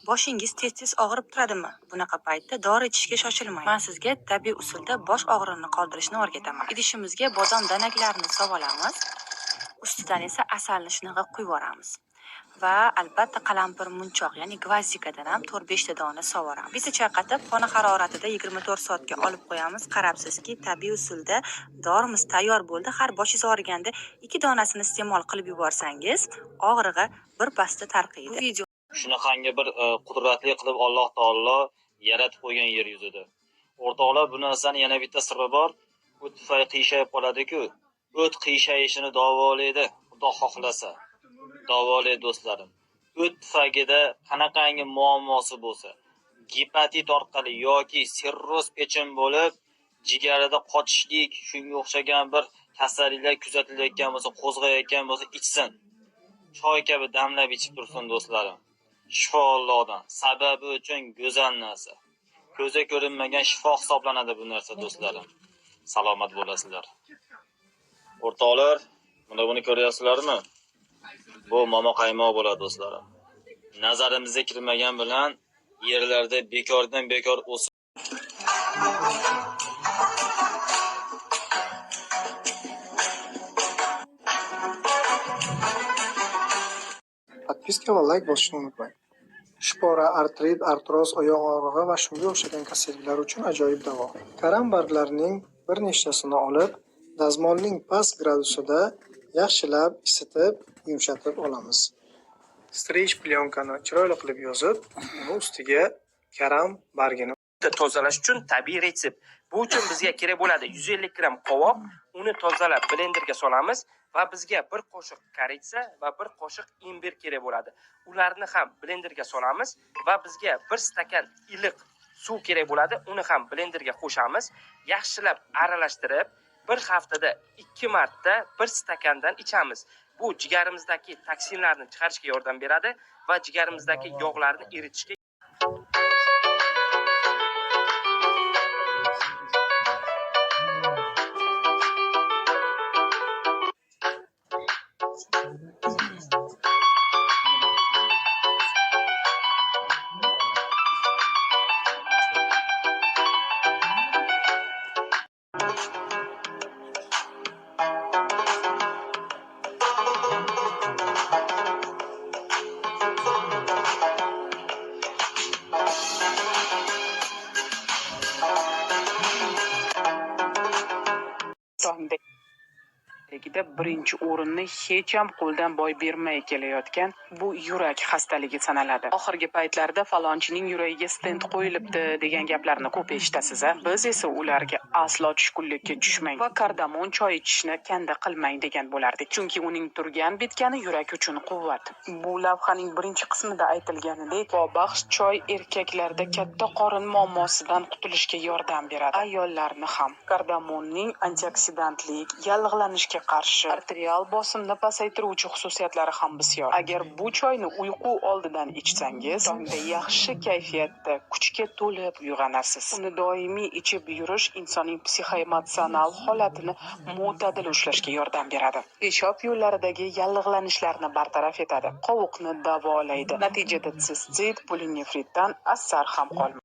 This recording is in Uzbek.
Boshingiz tez-tez og'rib turadimi? Bunaqa paytda dori ichishga shoshilmang. Men sizga tabiiy usulda bosh og'riqni qoldirishni o'rgataman. Idishimizga bodom danaklarini solamiz. Ustidan esa asalni shunaqa quyib yuboramiz. Va albatta qalampir munchoq, ya'ni gvazdikadan ham 4-5 ta dona sovoramiz. Bitta chaqatib, xona haroratida 24 soatga olib qo'yamiz. Qarabsizki, tabiiy usulda dorimiz tayyor bo'ldi. Har boshingiz og'riganda 2 donasini iste'mol qilib yuborsangiz, og'rig'i birpasda tarqaydi. Bu video shunaqangi bir qudratli qilib Alloh taolo yaratib qo'ygan yer yuzida. O'rtoqlar, bu narsani yana bitta siri bor. O't tufayli qiyshayib qoladi-ku, o't qiyshayishini davolaydi, Xudo xohlasa. Davolaydi do'stlarim. O't tufagida qanaqangi muammosi bo'lsa, gepatit orqali yoki sirroz pechin bo'lib, jigarida qochishlik, shunga o'xshagan bir kasalliklar kuzatilayotgan bo'lsa, qo'zg'ayotgan bo'lsa, ichsin. Choy kabi damlab ichib tursin do'stlarim. Shifo Allohdan. Sababi uchun go'zal narsa. Ko'zga ko'rinmagan shifo hisoblanadi bu narsa do'stlarim. Salomat bo'lasizlar. O'rtoqlar, mana buni ko'ryapsizlarmi? Bu momoqaymoq bo'ladi do'stlarim. Nazarimizga kirmagan bilan yerlarda bekordan bekor o'sib Podpiska va like bosishni unutmang. Shpora, artrit, artroz, oyoq og'rig'i va shunga o'xshagan kasalliklar uchun ajoyib davo. Karam barglarining bir nechtasini olib, dazmolning past gradusida yaxshilab isitib, yumshatib olamiz. Streich plyonkani chiroyli qilib yozib, uni ustiga karam bargini tozalash uchun tabiiy retsept. Bu uchun bizga kerak bo'ladi 150 gram qovoq, uni tozalab blenderga solamiz va bizga 1 qoshiq koritsa va 1 qoshiq imbir kerak bo'ladi. Ularni ham blenderga solamiz va bizga 1 stakan iliq suv kerak bo'ladi. Uni ham blenderga qo'shamiz. Yaxshilab aralashtirib, bir haftada 2 marta 1 stakandan ichamiz. Bu jigarimizdagi toksinlarni chiqarishga yordam beradi va jigarimizdagi yog'larni eritishga birinchi o'rinni hech ham qo'ldan boy bermay kelayotgan bu yurak xastaligi sanaladi. Oxirgi paytlarda falonchining yuragiga stent qo'yilibdi degan gaplarni ko'p eshitasiz. Biz esa ularga aslo tushkunlikka tushmang va kardamon choy ichishni kanda qilmang degan bo'lardik. Chunki uning turgan bitgani yurak uchun quvvat. Bu lavhaning birinchi qismida aytilganidek, shifobaxsh choy erkaklarda katta qorin muammosidan qutulishga yordam beradi. Ayollarni ham. Kardamonning antioksidantlik, yallig'lanishga qarshi arterial bosimni pasaytiruvchi xususiyatlari ham bisyor. Agar bu choyni uyqu oldidan ichsangiz, tongda yaxshi kayfiyatda, kuchga to'lib uyg'onasiz. Uni doimiy ichib yurish insonning psixoemotsional holatini mo'tadil ushlashga yordam beradi. Peshob yo'llaridagi yallig'lanishlarni bartaraf etadi. Qovuqni davolaydi. Natijada sistit, pulinefritdan asar ham qolmaydi.